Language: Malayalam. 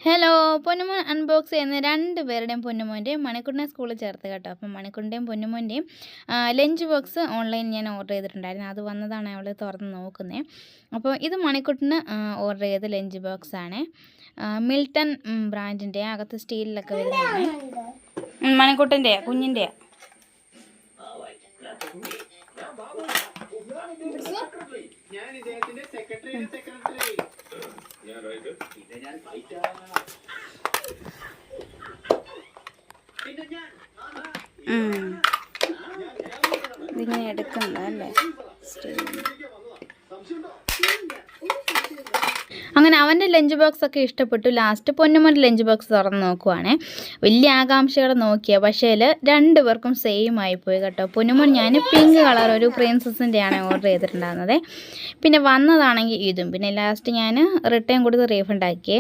ഹലോ പൊന്നുമോൻ അൺബോക്സ് ചെയ്യുന്ന രണ്ടുപേരുടെയും പൊന്നുമോൻ്റെയും മണിക്കുട്ടിനെ സ്കൂളിൽ ചേർത്ത് കേട്ടോ. അപ്പം മണിക്കുട്ടിൻ്റെയും പൊന്നുമോൻ്റെയും ലഞ്ച് ബോക്സ് ഓൺലൈൻ ഞാൻ ഓർഡർ ചെയ്തിട്ടുണ്ടായിരുന്നു. അത് വന്നതാണ് അവൾ തുറന്ന് നോക്കുന്നത്. അപ്പോൾ ഇത് മണിക്കുട്ടിന് ഓർഡർ ചെയ്ത ലഞ്ച് ബോക്സാണ്. മിൽട്ടൺ ബ്രാൻഡിൻ്റെ, അകത്ത് സ്റ്റീലിലൊക്കെ വരുന്നതാണ്. മണിക്കുട്ടിൻ്റെ കുഞ്ഞിൻ്റെ. ഇതിങ്ങനെ എടുക്കണ്ടല്ലേ. അങ്ങനെ അവൻ്റെ ലഞ്ച് ബോക്സ് ഒക്കെ ഇഷ്ടപ്പെട്ടു. ലാസ്റ്റ് പൊന്നുമോൻ്റെ ലഞ്ച് ബോക്സ് തുറന്ന് നോക്കുവാണേ. വലിയ ആകാംക്ഷയോടെ നോക്കിയാൽ പക്ഷേ രണ്ടുപേർക്കും സെയിം ആയിപ്പോയി കേട്ടോ. പൊന്നുമോൻ ഞാൻ പിങ്ക് കളർ ഒരു പ്രിൻസസിൻ്റെയാണ് ഓർഡർ ചെയ്തിട്ടുണ്ടായിരുന്നത്. പിന്നെ വന്നതാണെങ്കിൽ ഇതും. പിന്നെ ലാസ്റ്റ് ഞാൻ റിട്ടേൺ കൊടുത്ത് റീഫണ്ട് ആക്കിയേ.